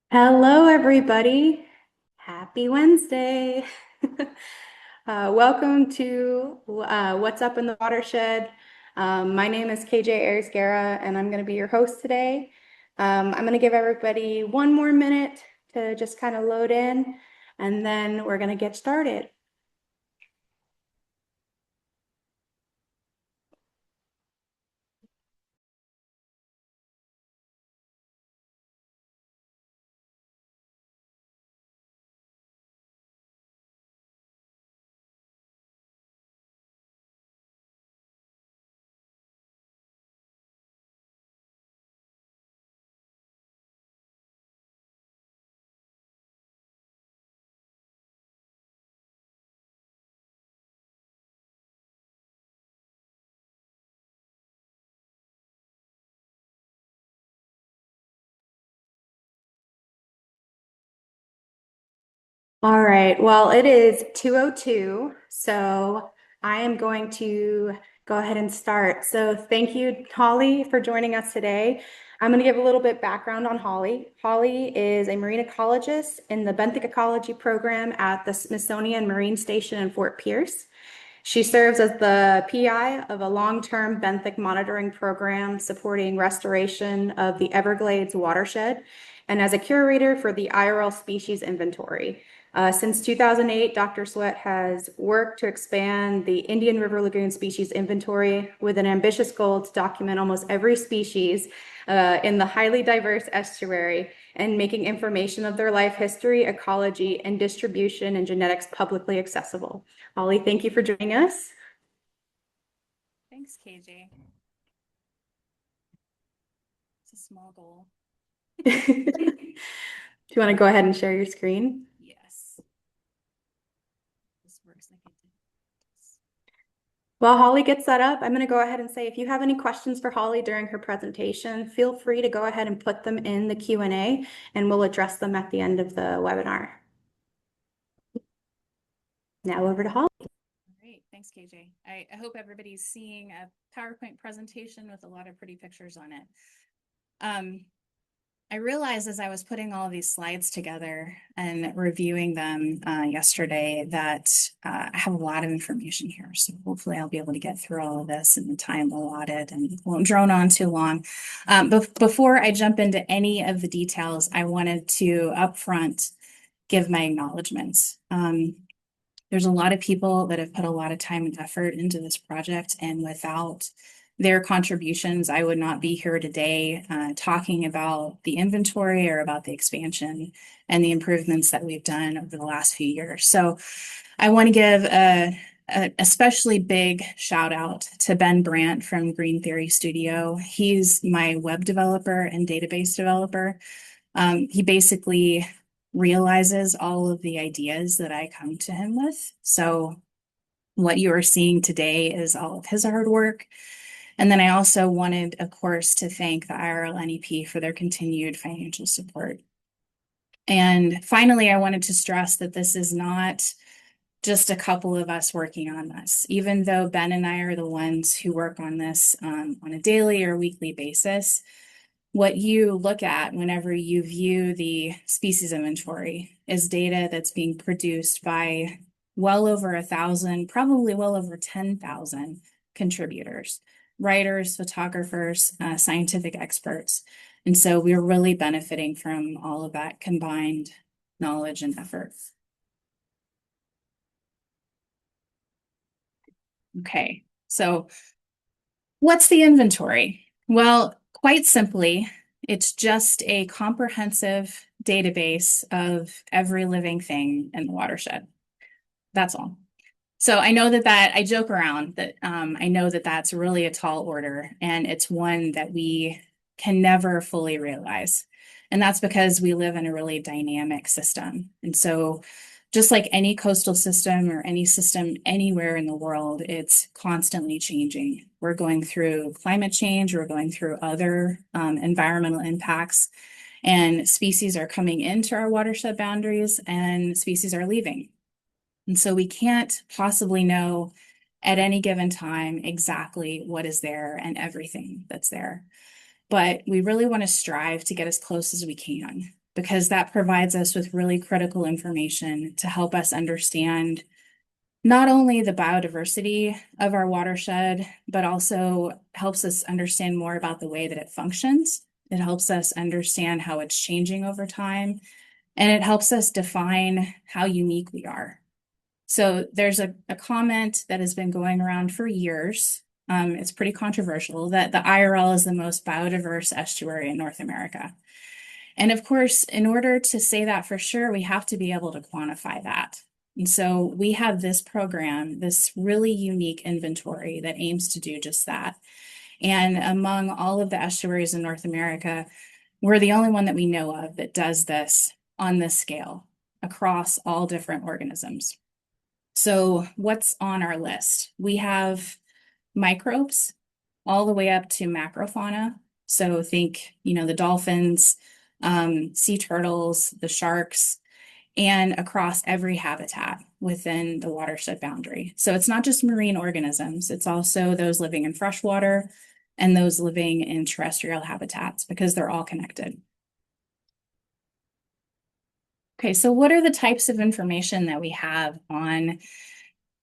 Hello, everybody. Happy Wednesday. Welcome to What's Up in the Watershed. My name is KJ Ayers-Guerra, and I'm going to be your host today. I'm going to give everybody one more minute to just kind of load in, and then we're going to get started. All right. Well, it is 2:02, so I am going to go ahead and start. So thank you, Holly, for joining us today. I'm going to give a little bit background on Holly. Holly is a marine ecologist in the benthic ecology program at the Smithsonian Marine Station in Fort Pierce. She serves as the PI of a long-term benthic monitoring program supporting restoration of the Everglades watershed and as a curator for the IRL Species Inventory. Since 2008, Dr. Sweat has worked to expand the Indian River Lagoon Species Inventory with an ambitious goal to document almost every species in the highly diverse estuary and making information of their life history, ecology, and distribution and genetics publicly accessible. Holly, thank you for joining us. Thanks, KJ. It's a small goal. Do you want to go ahead and share your screen? Yes. This works like it did. While Holly gets that up, I'm going to go ahead and say if you have any questions for Holly during her presentation, feel free to go ahead and put them in the Q&A and we'll address them at the end of the webinar. Now over to Holly. Great. Thanks, KJ. I hope everybody's seeing a PowerPoint presentation with a lot of pretty pictures on it. I realized as I was putting all of these slides together and reviewing them yesterday that I have a lot of information here. So hopefully I'll be able to get through all of this in the time allotted and won't drone on too long. But before I jump into any of the details, I wanted to upfront give my acknowledgments. There's a lot of people that have put a lot of time and effort into this project, and without their contributions, I would not be here today talking about the inventory or about the expansion and the improvements that we've done over the last few years. So I want to give a especially big shout out to Ben Brandt from Green Theory Studio. He's my web developer and database developer. He basically realizes all of the ideas that I come to him with. So what you are seeing today is all of his hard work. And then I also wanted, of course, to thank the IRL NEP for their continued financial support. And finally, I wanted to stress that this is not just a couple of us working on this. Even though Ben and I are the ones who work on this on a daily or weekly basis, what you look at whenever you view the species inventory is data that's being produced by well over 1,000, probably well over 10,000 contributors, writers, photographers, scientific experts. And so we're really benefiting from all of that combined knowledge and effort. Okay, so what's the inventory? Well, quite simply, it's just a comprehensive database of every living thing in the watershed. That's all. So I know that I joke around that I know that that's really a tall order, and it's one that we can never fully realize. And that's because we live in a really dynamic system. And so just like any coastal system or any system anywhere in the world, it's constantly changing. We're going through climate change, we're going through other environmental impacts, and species are coming into our watershed boundaries and species are leaving. And so we can't possibly know at any given time exactly what is there and everything that's there. But we really want to strive to get as close as we can. because that provides us with really critical information to help us understand not only the biodiversity of our watershed, but also helps us understand more about the way that it functions. It helps us understand how it's changing over time, and it helps us define how unique we are. So there's a comment that has been going around for years. It's pretty controversial that the IRL is the most biodiverse estuary in North America. And of course, in order to say that for sure, we have to be able to quantify that. And so we have this program, this really unique inventory that aims to do just that. And among all of the estuaries in North America, we're the only one that we know of that does this on this scale across all different organisms. So what's on our list? We have microbes all the way up to macrofauna. So think, the dolphins, sea turtles, the sharks, and across every habitat within the watershed boundary. So it's not just marine organisms, it's also those living in freshwater and those living in terrestrial habitats, because they're all connected. Okay, so what are the types of information that we have on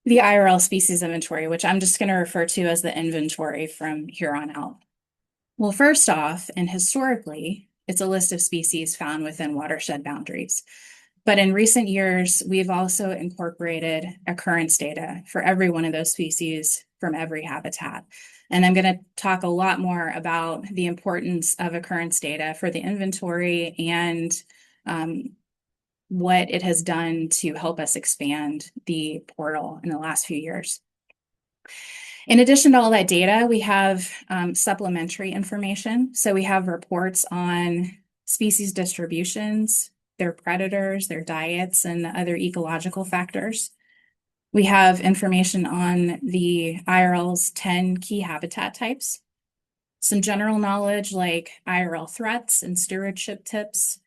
the IRL species inventory, which I'm just going to refer to as the inventory from here on out? Well, first off, and historically, it's a list of species found within watershed boundaries. But in recent years, we've also incorporated occurrence data for every one of those species from every habitat. And I'm going to talk a lot more about the importance of occurrence data for the inventory and what it has done to help us expand the portal in the last few years. In addition to all that data, we have supplementary information. So we have reports on species distributions, their predators, their diets, and other ecological factors. We have information on the IRL's 10 key habitat types, some general knowledge like IRL threats and stewardship tips,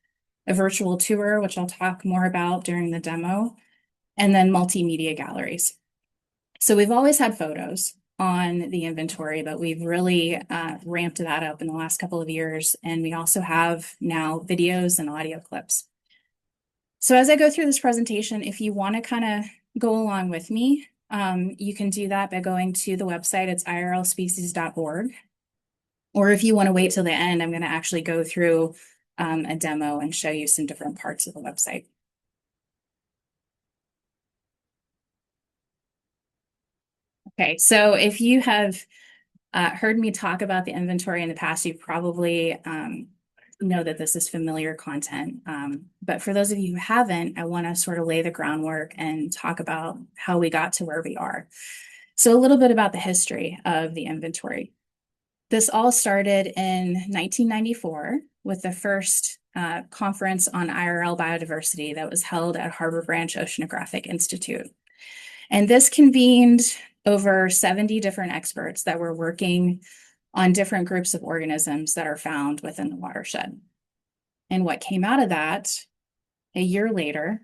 a virtual tour, which I'll talk more about during the demo, and then multimedia galleries. So we've always had photos on the inventory, but we've really ramped that up in the last couple of years. And we also have now videos and audio clips. So as I go through this presentation, if you want to kind of go along with me, you can do that by going to the website. It's irlspecies.org. Or if you want to wait till the end, I'm going to actually go through a demo and show you some different parts of the website. Okay, so if you have heard me talk about the inventory in the past, you probably know that this is familiar content. But for those of you who haven't, I want to sort of lay the groundwork and talk about how we got to where we are. So a little bit about the history of the inventory. This all started in 1994 with the first conference on IRL biodiversity that was held at Harbor Branch Oceanographic Institute. And this convened over 70 different experts that were working on different groups of organisms that are found within the watershed. And what came out of that a year later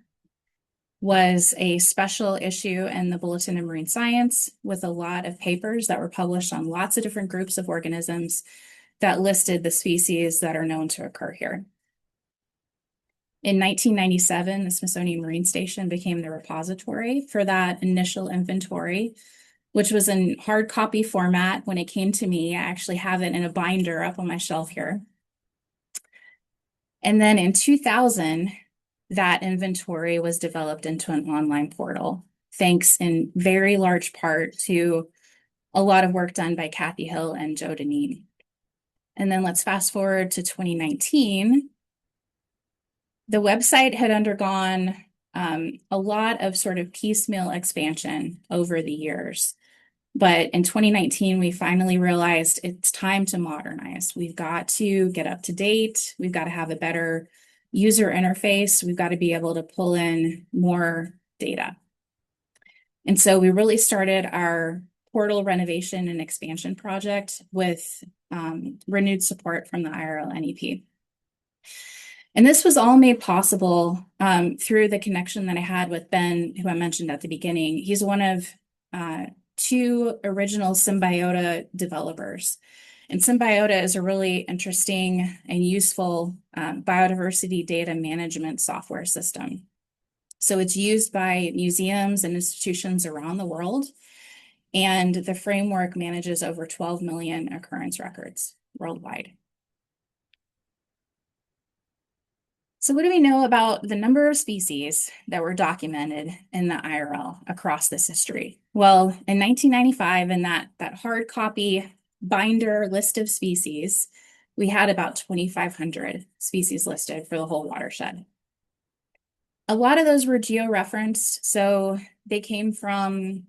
was a special issue in the Bulletin of Marine Science with a lot of papers that were published on lots of different groups of organisms that listed the species that are known to occur here. In 1997, the Smithsonian Marine Station became the repository for that initial inventory, which was in hard copy format. When it came to me, I actually have it in a binder up on my shelf here. And then in 2000, that inventory was developed into an online portal, thanks in very large part to a lot of work done by Kathy Hill and Joe Deneen. And then let's fast forward to 2019. The website had undergone a lot of sort of piecemeal expansion over the years. But in 2019, we finally realized it's time to modernize. We've got to get up to date. We've got to have a better user interface. We've got to be able to pull in more data. And so we really started our portal renovation and expansion project with renewed support from the IRL NEP. And this was all made possible through the connection that I had with Ben, who I mentioned at the beginning. He's one of two original Symbiota developers. And Symbiota is a really interesting and useful biodiversity data management software system. So it's used by museums and institutions around the world, and the framework manages over 12 million occurrence records worldwide. So what do we know about the number of species that were documented in the IRL across this history? Well, in 1995, in that hard copy binder list of species, we had about 2,500 species listed for the whole watershed. A lot of those were georeferenced, so they came from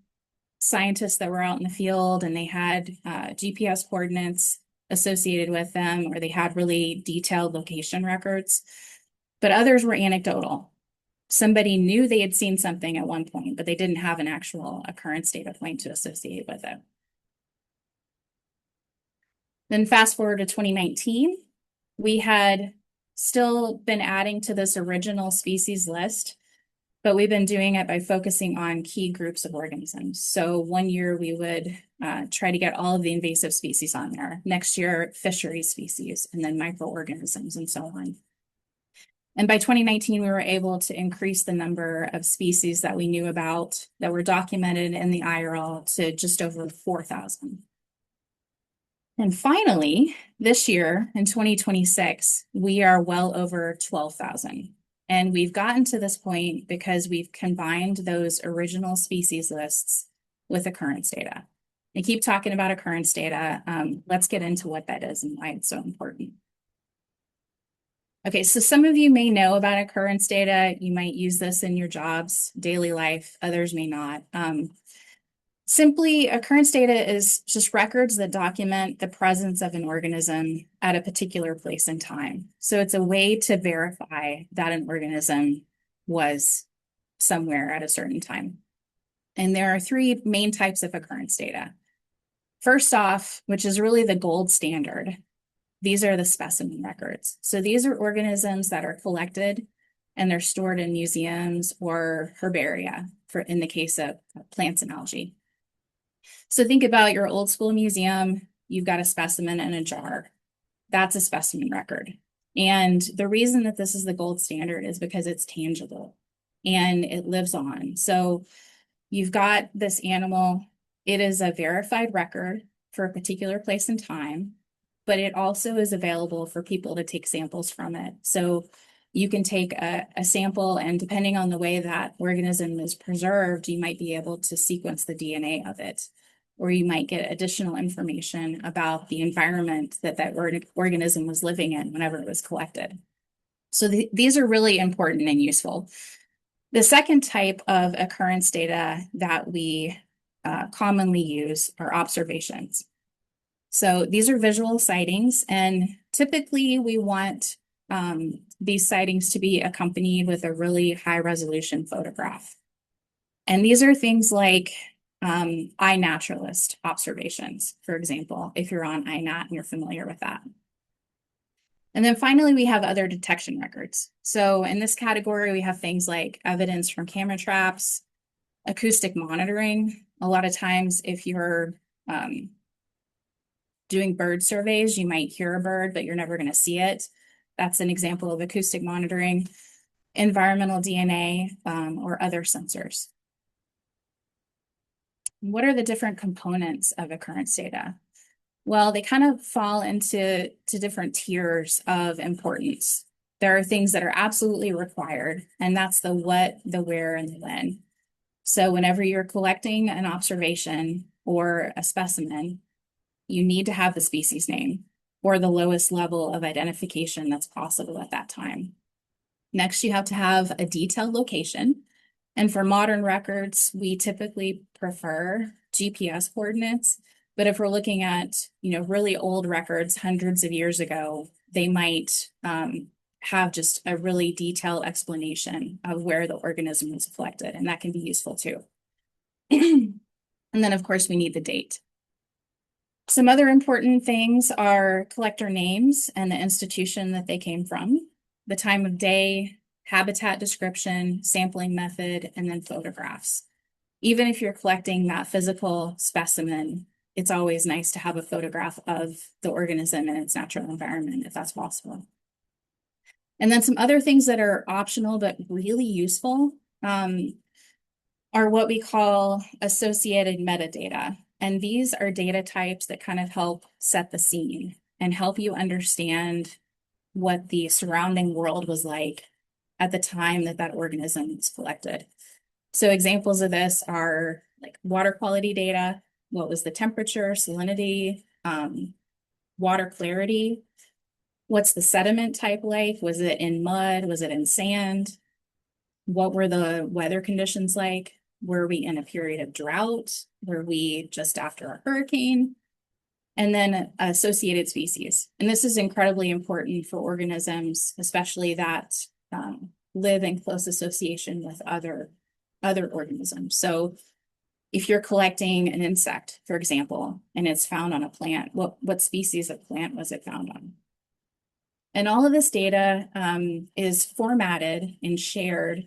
scientists that were out in the field and they had GPS coordinates associated with them, or they had really detailed location records. But others were anecdotal. Somebody knew they had seen something at one point, but they didn't have an actual occurrence data point to associate with it. Then fast forward to 2019, we had still been adding to this original species list, but we've been doing it by focusing on key groups of organisms. So one year we would try to get all of the invasive species on there. Next year, fishery species, and then microorganisms and so on. And by 2019, we were able to increase the number of species that we knew about that were documented in the IRL to just over 4,000. And finally, this year in 2026, we are well over 12,000. And we've gotten to this point because we've combined those original species lists with occurrence data. I keep talking about occurrence data. Let's get into what that is and why it's so important. Okay, so some of you may know about occurrence data. You might use this in your jobs, daily life. Others may not. Simply, occurrence data is just records that document the presence of an organism at a particular place in time. So it's a way to verify that an organism was somewhere at a certain time. And there are three main types of occurrence data. First off, which is really the gold standard, these are the specimen records. So these are organisms that are collected and they're stored in museums or herbaria in the case of plants and algae. So think about your old school museum. You've got a specimen in a jar. That's a specimen record. And the reason that this is the gold standard is because it's tangible and it lives on. So you've got this animal. It is a verified record for a particular place and time, but it also is available for people to take samples from it. So you can take a sample, and depending on the way that organism is preserved, you might be able to sequence the DNA of it, or you might get additional information about the environment that organism was living in whenever it was collected. So these are really important and useful. The second type of occurrence data that we commonly use are observations. So these are visual sightings, and typically we want these sightings to be accompanied with a really high resolution photograph. And these are things like iNaturalist observations, for example, if you're on iNat and you're familiar with that. And then finally, we have other detection records. So in this category, we have things like evidence from camera traps, acoustic monitoring. A lot of times, if you're doing bird surveys, you might hear a bird, but you're never going to see it. That's an example of acoustic monitoring, environmental DNA, or other sensors. What are the different components of occurrence data? Well, they kind of fall into different tiers of importance. There are things that are absolutely required, and that's the what, the where, and the when. So whenever you're collecting an observation or a specimen, you need to have the species name or the lowest level of identification that's possible at that time. Next, you have to have a detailed location. And for modern records, we typically prefer GPS coordinates. But if we're looking at, really old records, hundreds of years ago, they might have just a really detailed explanation of where the organism was collected, and that can be useful too. And then, of course, we need the date. Some other important things are collector names and the institution that they came from, the time of day, habitat description, sampling method, and then photographs. Even if you're collecting that physical specimen, it's always nice to have a photograph of the organism in its natural environment if that's possible. And then some other things that are optional but really useful are what we call associated metadata. And these are data types that kind of help set the scene and help you understand what the surrounding world was like at the time that that organism was collected. So examples of this are like water quality data. What was the temperature, salinity, water clarity? What's the sediment type like? Was it in mud? Was it in sand? What were the weather conditions like? Were we in a period of drought? Were we just after a hurricane? And then associated species. And this is incredibly important for organisms, especially that live in close association with other organisms. So if you're collecting an insect, for example, and it's found on a plant, what species of plant was it found on? And all of this data is formatted and shared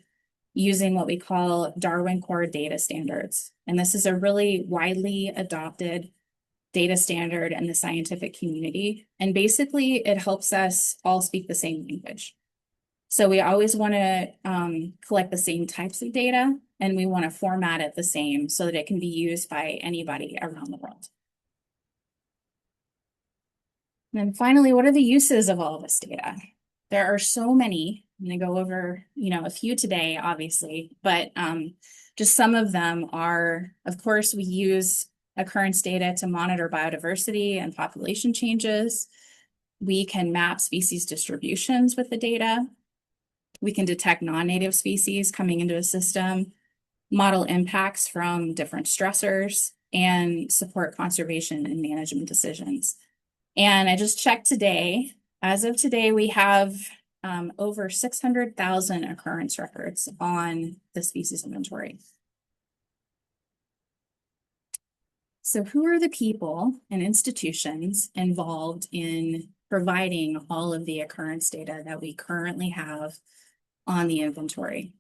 using what we call Darwin Core data standards. And this is a really widely adopted data standard in the scientific community. And basically, it helps us all speak the same language. So we always want to collect the same types of data, and we want to format it the same so that it can be used by anybody around the world. And then finally, what are the uses of all of this data? There are so many. I'm going to go over, a few today, obviously, but just some of them are, of course, we use occurrence data to monitor biodiversity and population changes. We can map species distributions with the data. We can detect non-native species coming into a system, model impacts from different stressors, and support conservation and management decisions. And I just checked today. As of today, we have over 600,000 occurrence records on the species inventory. So who are the people and institutions involved in providing all of the occurrence data that we currently have on the inventory?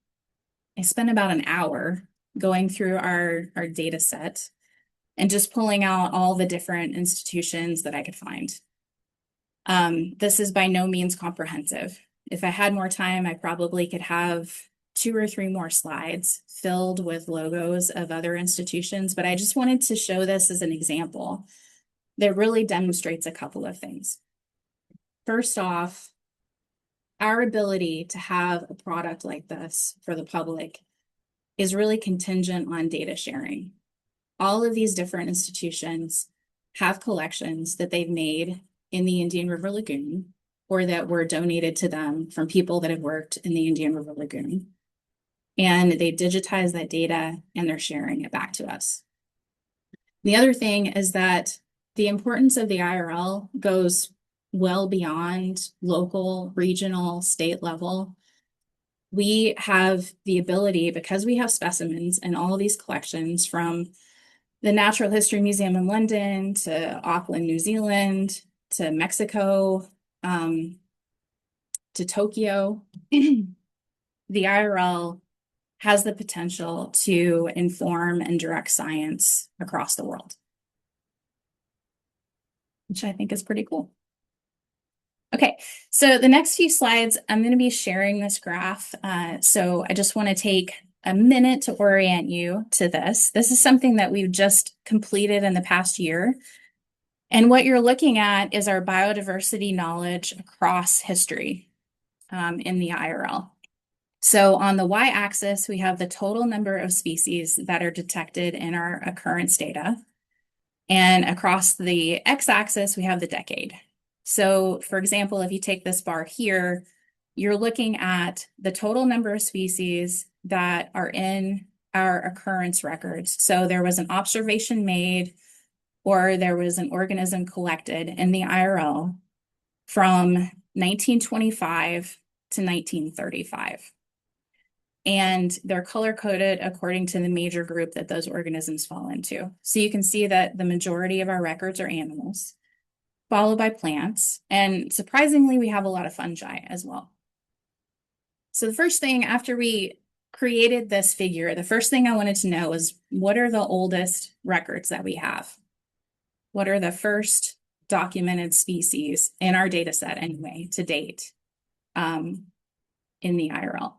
I spent about an hour going through our data set and just pulling out all the different institutions that I could find. This is by no means comprehensive. If I had more time, I probably could have 2 or 3 more slides filled with logos of other institutions, but I just wanted to show this as an example that really demonstrates a couple of things. First off, our ability to have a product like this for the public is really contingent on data sharing. All of these different institutions have collections that they've made in the Indian River Lagoon or that were donated to them from people that have worked in the Indian River Lagoon. And they digitize that data and they're sharing it back to us. The other thing is that the importance of the IRL goes well beyond local, regional, state level. We have the ability, because we have specimens in all of these collections from the Natural History Museum in London to Auckland, New Zealand, to Mexico, to Tokyo, the IRL has the potential to inform and direct science across the world, which I think is pretty cool. Okay, so the next few slides, I'm going to be sharing this graph. So I just want to take a minute to orient you to this. This is something that we've just completed in the past year. And what you're looking at is our biodiversity knowledge across history in the IRL. So on the y-axis, we have the total number of species that are detected in our occurrence data. And across the x-axis, we have the decade. So for example, if you take this bar here, you're looking at the total number of species that are in our occurrence records. So there was an observation made or there was an organism collected in the IRL from 1925 to 1935. And they're color-coded according to the major group that those organisms fall into. So you can see that the majority of our records are animals, followed by plants, and surprisingly, we have a lot of fungi as well. So the first thing after we created this figure, the first thing I wanted to know is what are the oldest records that we have? what are the first documented species in our data set anyway to date in the IRL.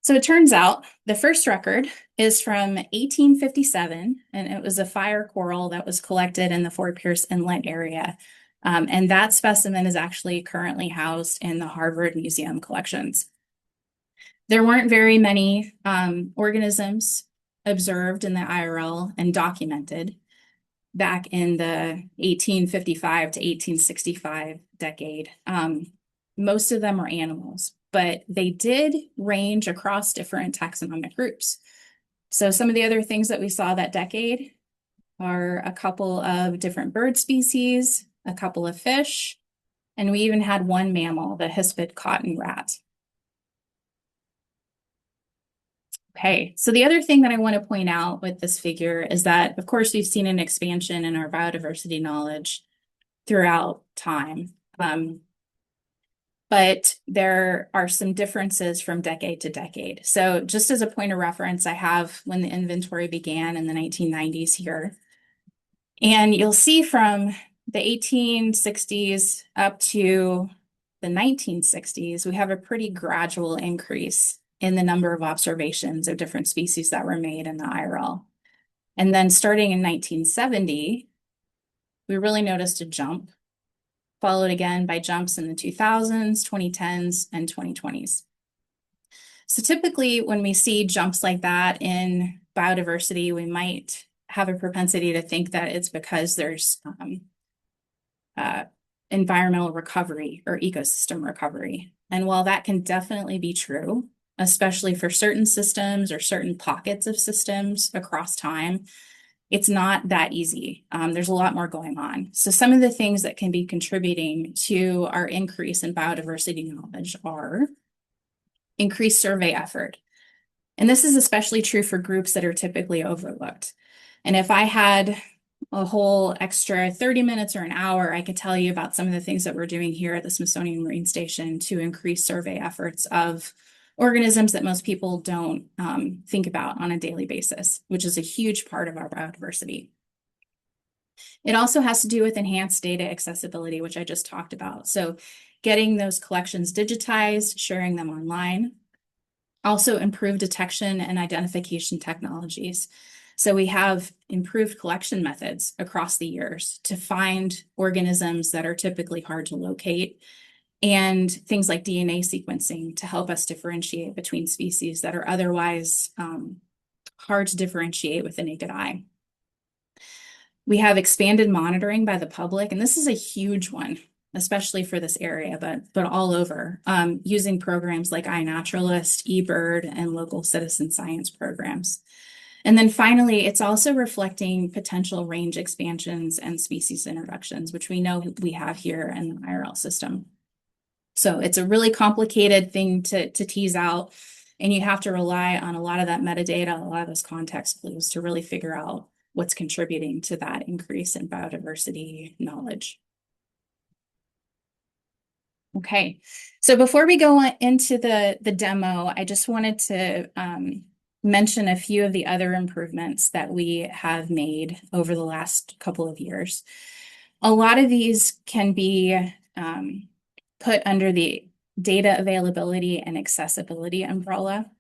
So it turns out the first record is from 1857, and it was a fire coral that was collected in the Fort Pierce Inlet area. And that specimen is actually currently housed in the Harvard Museum collections. There weren't very many organisms observed in the IRL and documented back in the 1855 to 1865 decade. Most of them are animals, but they did range across different taxonomic groups. So some of the other things that we saw that decade are a couple of different bird species, a couple of fish, and we even had one mammal, the hispid cotton rat. Okay, so the other thing that I want to point out with this figure is that, of course, we've seen an expansion in our biodiversity knowledge throughout time. But there are some differences from decade to decade. So just as a point of reference, I have when the inventory began in the 1990s here. And you'll see from the 1860s up to the 1960s, we have a pretty gradual increase in the number of observations of different species that were made in the IRL. And then starting in 1970, we really noticed a jump, followed again by jumps in the 2000s, 2010s, and 2020s. So typically when we see jumps like that in biodiversity, we might have a propensity to think that it's because there's environmental recovery or ecosystem recovery. And while that can definitely be true, especially for certain systems or certain pockets of systems across time, it's not that easy. There's a lot more going on. So some of the things that can be contributing to our increase in biodiversity knowledge are increased survey effort. And this is especially true for groups that are typically overlooked. And if I had a whole extra 30 minutes or an hour, I could tell you about some of the things that we're doing here at the Smithsonian Marine Station to increase survey efforts of organisms that most people don't think about on a daily basis, which is a huge part of our biodiversity. It also has to do with enhanced data accessibility, which I just talked about. So getting those collections digitized, sharing them online, also improved detection and identification technologies. So we have improved collection methods across the years to find organisms that are typically hard to locate, and things like DNA sequencing to help us differentiate between species that are otherwise hard to differentiate with the naked eye. We have expanded monitoring by the public, and this is a huge one, especially for this area, but all over, using programs like iNaturalist, eBird, and local citizen science programs. And then finally, it's also reflecting potential range expansions and species introductions, which we know we have here in the IRL system. So it's a really complicated thing to tease out, and you have to rely on a lot of that metadata, a lot of those context clues to really figure out what's contributing to that increase in biodiversity knowledge. Okay, so before we go into the demo, I just wanted to mention a few of the other improvements that we have made over the last couple of years. A lot of these can be put under the data availability and accessibility umbrella.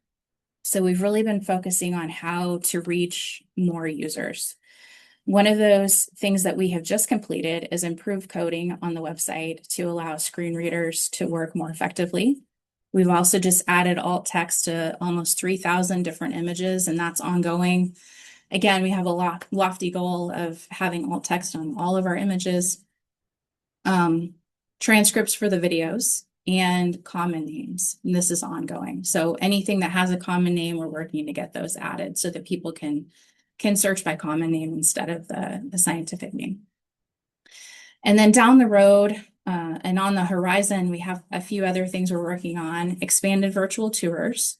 So we've really been focusing on how to reach more users. One of those things that we have just completed is improved coding on the website to allow screen readers to work more effectively. We've also just added alt text to almost 3,000 different images, and that's ongoing. Again, we have a lofty goal of having alt text on all of our images. Transcripts for the videos, and common names. And this is ongoing. So anything that has a common name, we're working to get those added so that people can search by common name instead of the scientific name. And then down the road and on the horizon, we have a few other things we're working on: expanded virtual tours,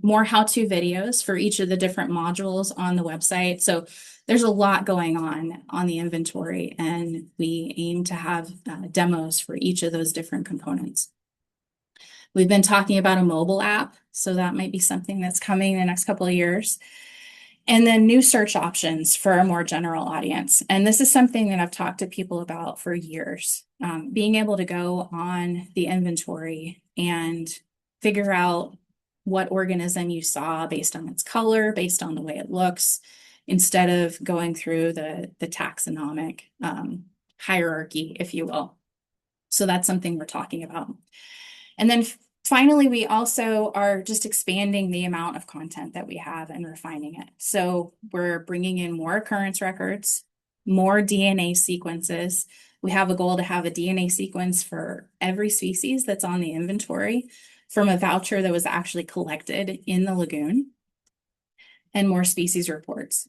more how-to videos for each of the different modules on the website. So there's a lot going on the inventory, and we aim to have demos for each of those different components. We've been talking about a mobile app, so that might be something that's coming in the next couple of years. And then new search options for a more general audience. And this is something that I've talked to people about for years. Being able to go on the inventory and figure out what organism you saw based on its color, based on the way it looks, instead of going through the taxonomic hierarchy, if you will. So that's something we're talking about. And then finally, we also are just expanding the amount of content that we have and refining it. So we're bringing in more occurrence records, more DNA sequences. We have a goal to have a DNA sequence for every species that's on the inventory from a voucher that was actually collected in the lagoon, and more species reports.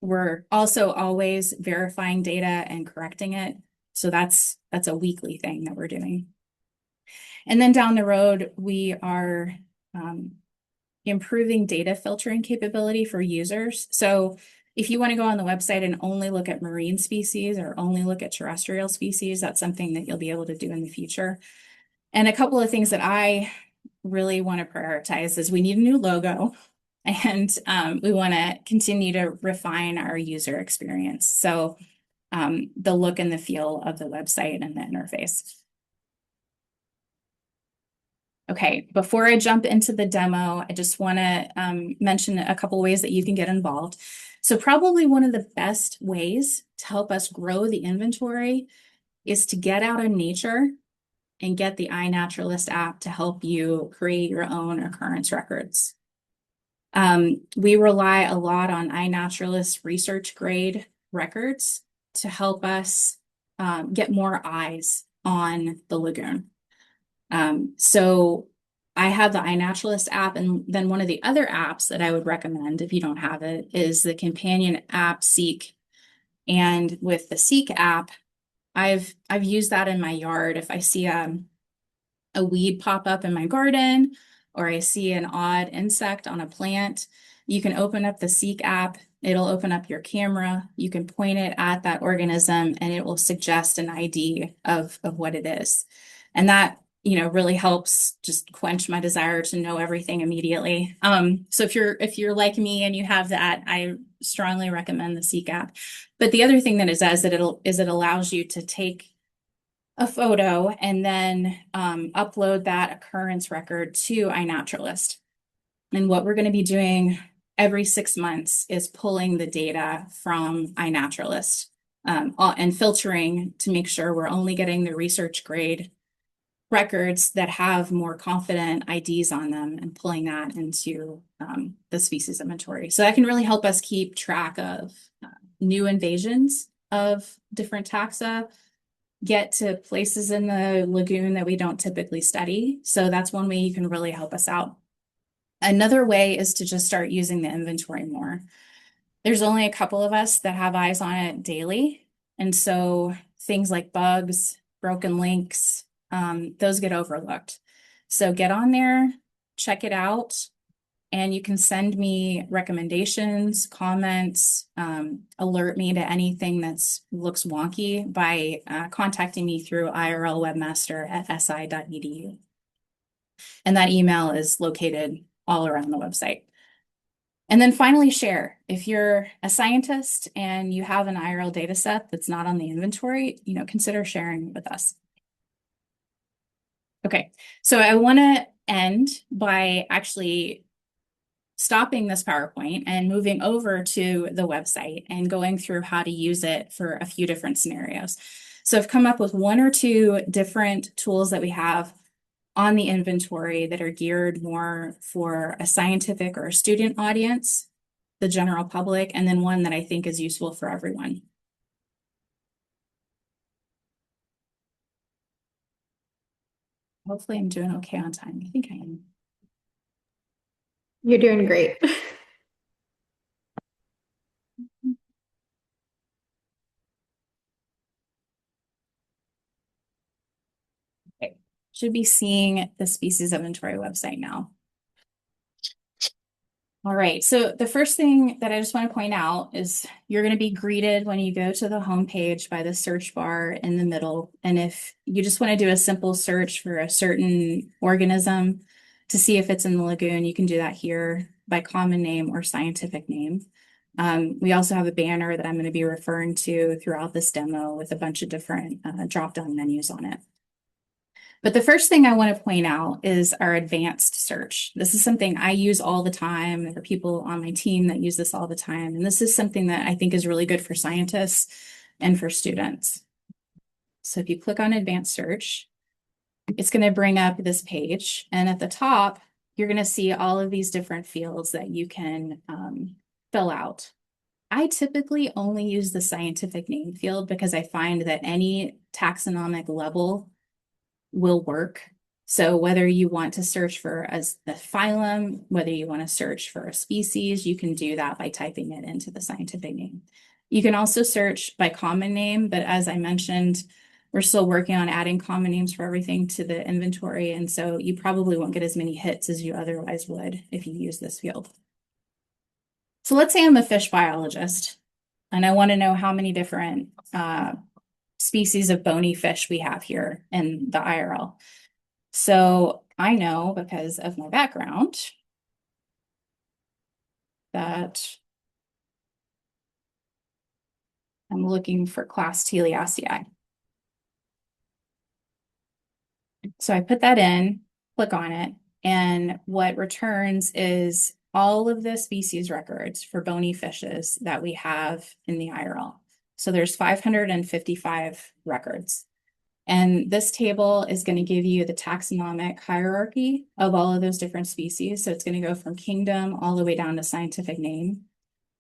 We're also always verifying data and correcting it. So that's a weekly thing that we're doing. And then down the road, we are improving data filtering capability for users. So if you want to go on the website and only look at marine species or only look at terrestrial species, that's something that you'll be able to do in the future. And a couple of things that I really want to prioritize is we need a new logo, and we want to continue to refine our user experience. So the look and the feel of the website and the interface. Okay, before I jump into the demo, I just want to mention a couple ways that you can get involved. So probably one of the best ways to help us grow the inventory is to get out in nature and get the iNaturalist app to help you create your own occurrence records. We rely a lot on iNaturalist research grade records to help us get more eyes on the lagoon. So I have the iNaturalist app, and then one of the other apps that I would recommend if you don't have it is the companion app Seek. And with the Seek app, I've used that in my yard. If I see a weed pop up in my garden, or I see an odd insect on a plant, you can open up the Seek app. It'll open up your camera. You can point it at that organism and it will suggest an ID of what it is. And that, really helps just quench my desire to know everything immediately. So if you're like me and you have that, I strongly recommend the Seek app. But the other thing that it does it allows you to take a photo and then upload that occurrence record to iNaturalist. And what we're going to be doing every 6 months is pulling the data from iNaturalist and filtering to make sure we're only getting the research grade records that have more confident IDs on them, and pulling that into the species inventory. So that can really help us keep track of new invasions of different taxa, get to places in the lagoon that we don't typically study. So that's one way you can really help us out. Another way is to just start using the inventory more. There's only a couple of us that have eyes on it daily. And so things like bugs, broken links, those get overlooked. So get on there, check it out, and you can send me recommendations, comments, alert me to anything that looks wonky by contacting me through irlwebmaster@si.edu. And that email is located all around the website. And then finally, share. If you're a scientist and you have an IRL data set that's not on the inventory, consider sharing with us. Okay, so I want to end by actually stopping this PowerPoint and moving over to the website and going through how to use it for a few different scenarios. So I've come up with 1 or 2 different tools that we have on the inventory that are geared more for a scientific or a student audience, the general public, and then one that I think is useful for everyone. Hopefully I'm doing okay on time. I think I am. You're doing great. Okay. Should be seeing the species inventory website now. All right, so the first thing that I just want to point out is you're going to be greeted when you go to the homepage by the search bar in the middle. And if you just want to do a simple search for a certain organism to see if it's in the lagoon, you can do that here by common name or scientific name. We also have a banner that I'm going to be referring to throughout this demo with a bunch of different drop-down menus on it. But the first thing I want to point out is our advanced search. This is something I use all the time. There are people on my team that use this all the time. And this is something that I think is really good for scientists and for students. So if you click on advanced search, it's going to bring up this page. And at the top, you're going to see all of these different fields that you can fill out. I typically only use the scientific name field because I find that any taxonomic level will work. So whether you want to search for the phylum, whether you want to search for a species, you can do that by typing it into the scientific name. You can also search by common name, but as I mentioned, we're still working on adding common names for everything to the inventory, and so you probably won't get as many hits as you otherwise would if you use this field. So let's say I'm a fish biologist, and I want to know how many different species of bony fish we have here in the IRL. So I know, because of my background, that I'm looking for class Teleaceae. So I put that in, click on it, and what returns is all of the species records for bony fishes that we have in the IRL. So there's 555 records. And this table is going to give you the taxonomic hierarchy of all of those different species. So it's going to go from kingdom all the way down to scientific name.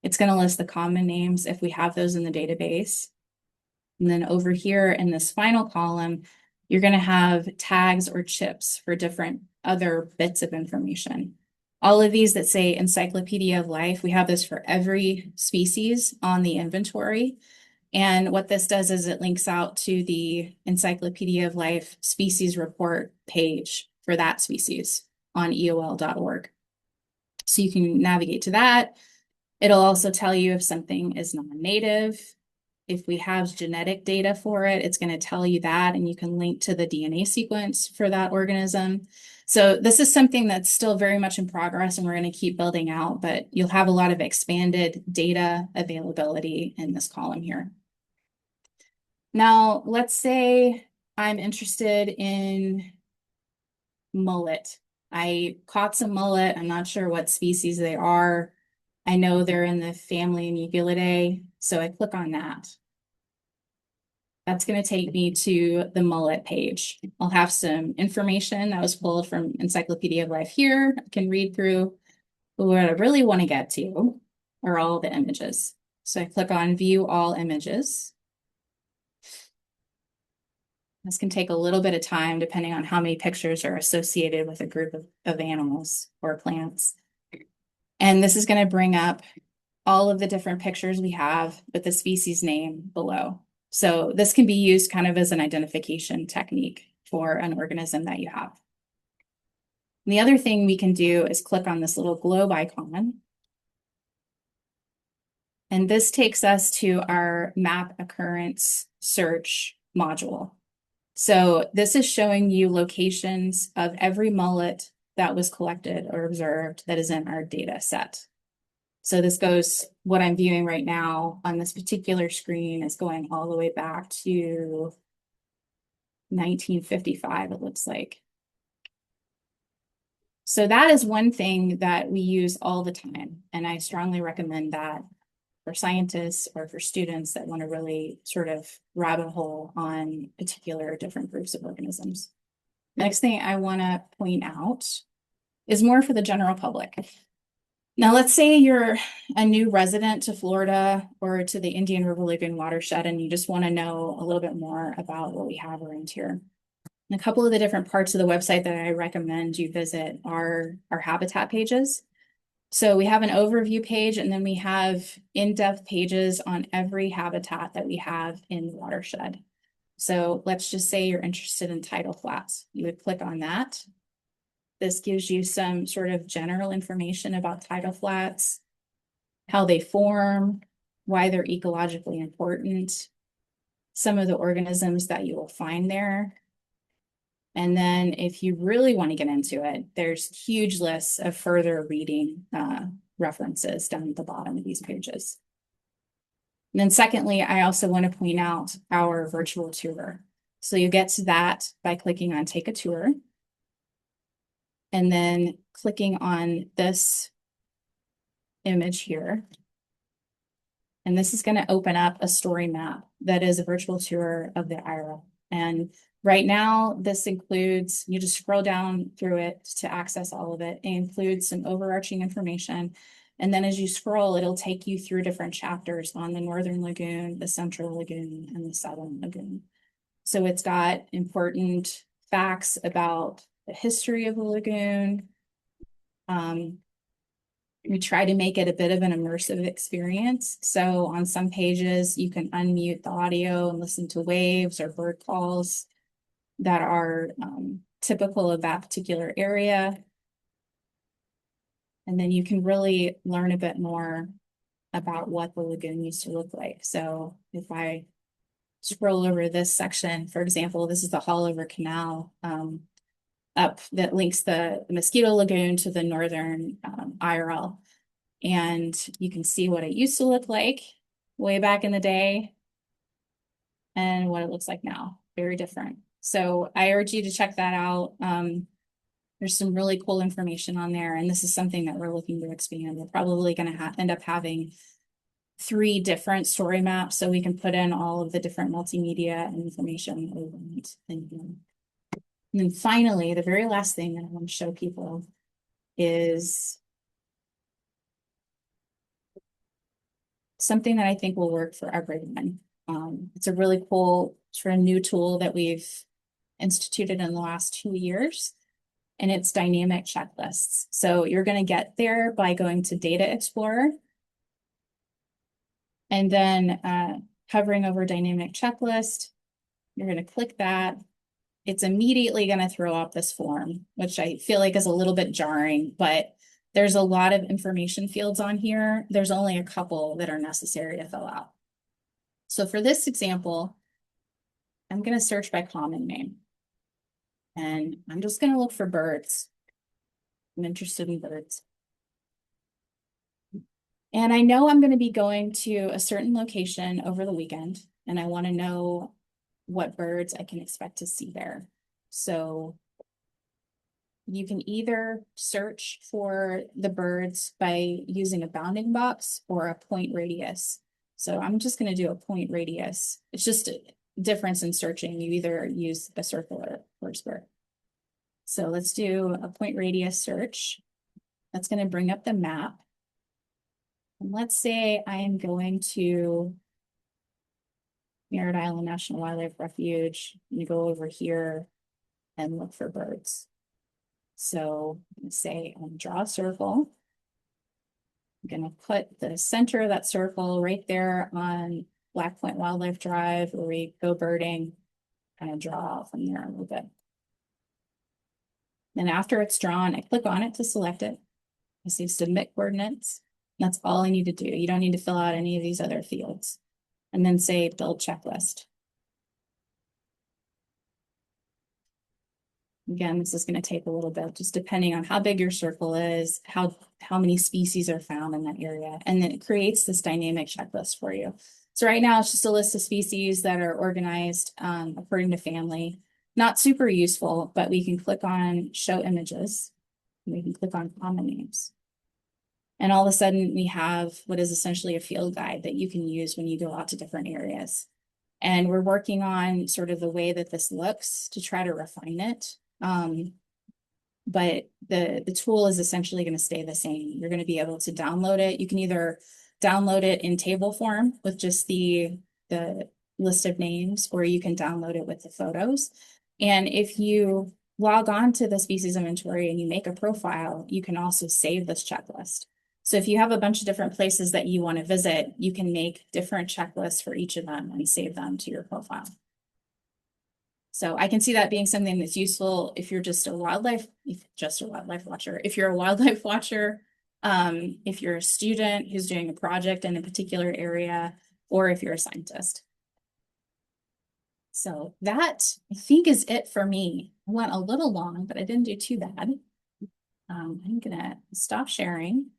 It's going to list the common names if we have those in the database. And then over here in this final column, you're going to have tags or chips for different other bits of information. All of these that say Encyclopedia of Life, we have this for every species on the inventory. And what this does is it links out to the Encyclopedia of Life species report page for that species on eol.org. So you can navigate to that. It'll also tell you if something is non-native. If we have genetic data for it, it's going to tell you that, and you can link to the DNA sequence for that organism. So this is something that's still very much in progress, and we're going to keep building out, but you'll have a lot of expanded data availability in this column here. Now, let's say I'm interested in mullet. I caught some mullet. I'm not sure what species they are. I know they're in the family Mugilidae, so I click on that. That's going to take me to the mullet page. I'll have some information that was pulled from Encyclopedia of Life here. I can read through, but what I really want to get to are all the images. So I click on View All Images. This can take a little bit of time depending on how many pictures are associated with a group of animals or plants. And this is going to bring up all of the different pictures we have with the species name below. So this can be used kind of as an identification technique for an organism that you have. And the other thing we can do is click on this little globe icon. And this takes us to our map occurrence search module. So this is showing you locations of every mullet that was collected or observed that is in our data set. So this goes, what I'm viewing right now on this particular screen is going all the way back to 1955, it looks like. So that is one thing that we use all the time. And I strongly recommend that for scientists or for students that want to really sort of rabbit hole on particular different groups of organisms. Next thing I want to point out is more for the general public. Now, let's say you're a new resident to Florida or to the Indian River Lagoon watershed, and you just want to know a little bit more about what we have around here. And a couple of the different parts of the website that I recommend you visit are our habitat pages. So we have an overview page, and then we have in-depth pages on every habitat that we have in the watershed. So let's just say you're interested in tidal flats. You would click on that. This gives you some sort of general information about tidal flats, how they form, why they're ecologically important, some of the organisms that you will find there. And then if you really want to get into it, there's huge lists of further reading references down at the bottom of these pages. And then secondly, I also want to point out our virtual tour. So you get to that by clicking on Take a Tour, and then clicking on this image here. And this is going to open up a story map that is a virtual tour of the IRL. And right now, this includes, you just scroll down through it to access all of it. It includes some overarching information. And then as you scroll, it'll take you through different chapters on the Northern Lagoon, the Central Lagoon, and the Southern Lagoon. So it's got important facts about the history of the lagoon. We try to make it a bit of an immersive experience. So on some pages, you can unmute the audio and listen to waves or bird calls that are typical of that particular area. And then you can really learn a bit more about what the lagoon used to look like. So if I scroll over this section, for example, this is the Haulover Canal up that links the Mosquito Lagoon to the Northern IRL. And you can see what it used to look like way back in the day and what it looks like now. Very different. So I urge you to check that out. There's some really cool information on there, and this is something that we're looking to expand. We're probably going to end up having 3 different story maps so we can put in all of the different multimedia and information that we want in here. And then finally, the very last thing that I want to show people is something that I think will work for everyone. It's a really cool sort of new tool that we've instituted in the last 2 years, and it's dynamic checklists. So you're going to get there by going to Data Explorer and then hovering over dynamic checklist. You're going to click that. It's immediately going to throw up this form, which I feel like is a little bit jarring, but there's a lot of information fields on here. There's only a couple that are necessary to fill out. So for this example, I'm going to search by common name. And I'm just going to look for birds. I'm interested in birds. And I know I'm going to be going to a certain location over the weekend, and I want to know what birds I can expect to see there. So you can either search for the birds by using a bounding box or a point radius. So I'm just going to do a point radius. It's just a difference in searching. You either use a circle or a square. So let's do a point radius search. That's going to bring up the map. And let's say I am going to Merritt Island National Wildlife Refuge. I'm going to go over here and look for birds. So I'm going to say I'm going to draw a circle. I'm going to put the center of that circle right there on Black Point Wildlife Drive where we go birding, kind of draw from there a little bit. Then after it's drawn, I click on it to select it. I say submit coordinates. That's all I need to do. You don't need to fill out any of these other fields. And then say build checklist. Again, this is going to take a little bit, just depending on how big your circle is, how many species are found in that area. And then it creates this dynamic checklist for you. So right now it's just a list of species that are organized according to family. Not super useful, but we can click on show images. And we can click on common names. And all of a sudden we have what is essentially a field guide that you can use when you go out to different areas. And we're working on sort of the way that this looks to try to refine it. But the tool is essentially going to stay the same. You're going to be able to download it. You can either download it in table form with just the list of names, or you can download it with the photos. And if you log on to the species inventory and you make a profile, you can also save this checklist. So if you have a bunch of different places that you want to visit, you can make different checklists for each of them and save them to your profile. So I can see that being something that's useful if you're just a wildlife watcher. If you're a wildlife watcher, if you're a student who's doing a project in a particular area, or if you're a scientist. So that, I think, is it for me. I went a little long, but I didn't do too bad. I'm gonna stop sharing.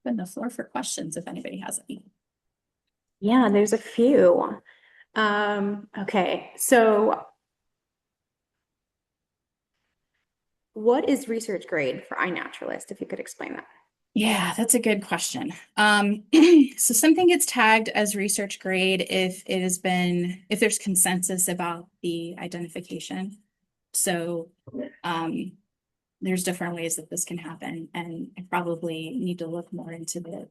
open the floor for questions if anybody has any. Yeah, there's a few. Okay, so what is research grade for iNaturalist, if you could explain that? Yeah, that's a good question. So something gets tagged as research grade if there's consensus about the identification. So there's different ways that this can happen, and I probably need to look more into the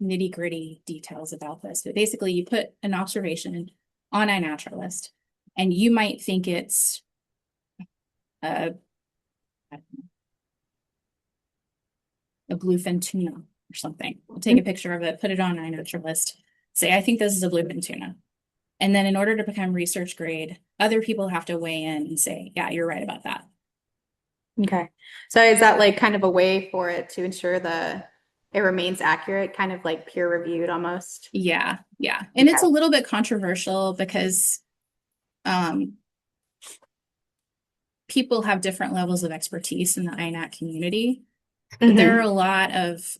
nitty-gritty details about this. But basically, you put an observation on iNaturalist, and you might think it's a bluefin tuna or something. We'll take a picture of it, put it on iNaturalist, say, I think this is a bluefin tuna. And then in order to become research grade, other people have to weigh in and say, yeah, you're right about that. Okay. So is that like kind of a way for it to ensure it remains accurate, kind of like peer reviewed almost? Yeah, yeah. And it's a Okay. little bit controversial because um, people have different levels of expertise in the INAT community, but there are Hmm. a lot of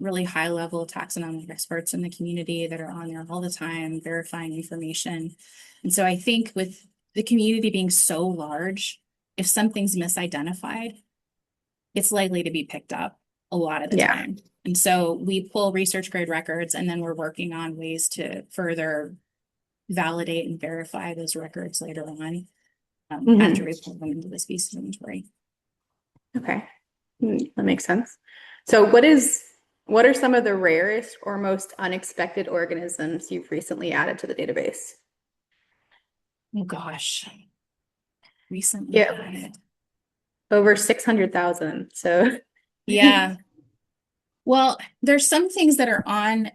really high level taxonomic experts in the community that are on there all the time verifying information. And so I think with the community being so large, if something's misidentified, it's likely to be picked up a lot of the Yeah. time. And so we pull research grade records, and then we're working on ways to further validate and verify those records later on after Hmm. we pull them into the species inventory. Okay. That makes sense. So what are some of the rarest or most unexpected organisms you've recently added to the database? Oh gosh, recently Yeah, added. over 600,000. So Yeah. Well, there's some things that are on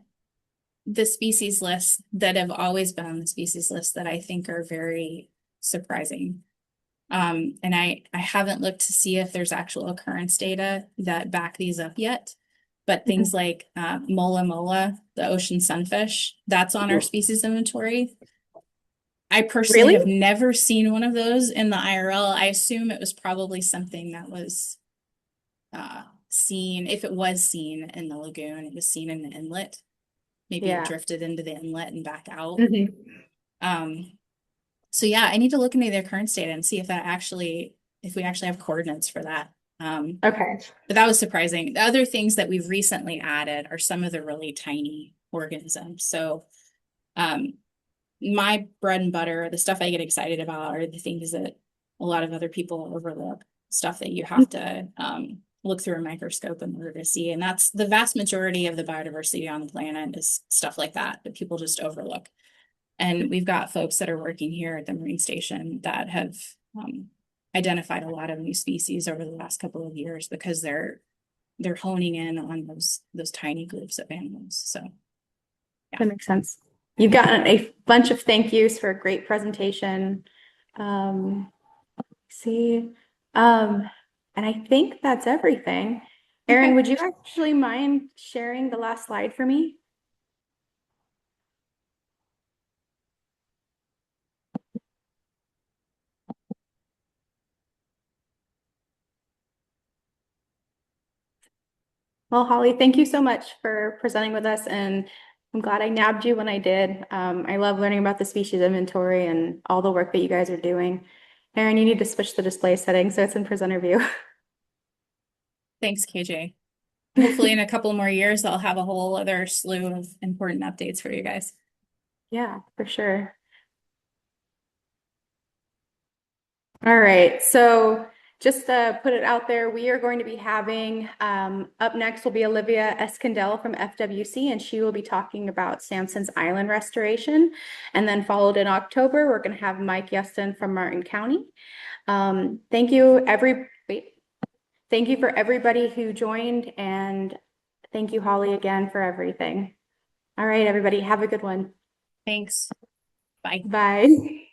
the species list that have always been on the species list that I think are very surprising. And I haven't looked to see if there's actual occurrence data that back these up yet. But things like mola mola, the ocean sunfish, that's on our species inventory. I personally really? have never seen one of those in the IRL. I assume it was probably something that was seen. If it was seen in the lagoon, it was seen in the inlet. Maybe it Yeah. drifted into the inlet and back out. Hmm. Um, so yeah, I need to look into the occurrence data and see if we actually have coordinates for that. Okay. But that was surprising. The other things that we've recently added are some of the really tiny organisms. So um, my bread and butter, the stuff I get excited about are the things that a lot of other people overlook, stuff that you have to look through a microscope in order to see. And that's the vast majority of the biodiversity on the planet is stuff like that people just overlook. And we've got folks that are working here at the Marine Station that have identified a lot of new species over the last couple of years because they're honing in on those tiny groups of animals. So yeah. That makes sense. You've gotten a bunch of thank yous for a great presentation. Um, see, um, and I think that's everything. Erin, Okay. would you actually mind sharing the last slide for me? Well, Holly, thank you so much for presenting with us, and I'm glad I nabbed you when I did. I love learning about the species inventory and all the work that you guys are doing. Erin, you need to switch the display setting so it's in presenter view. Thanks, KJ. Hopefully in a couple more years, I'll have a whole other slew of important updates for you guys. Yeah, for sure. All right, so just to put it out there, we are going to be having, up next will be Olivia Escandel from FWC, and she will be talking about Sampson's Island restoration. And then followed in October, we're going to have Mike Yeston from Martin County. Thank you for everybody who joined, and thank you, Holly, again for everything. All right, everybody, have a good one. Thanks. Bye. Bye.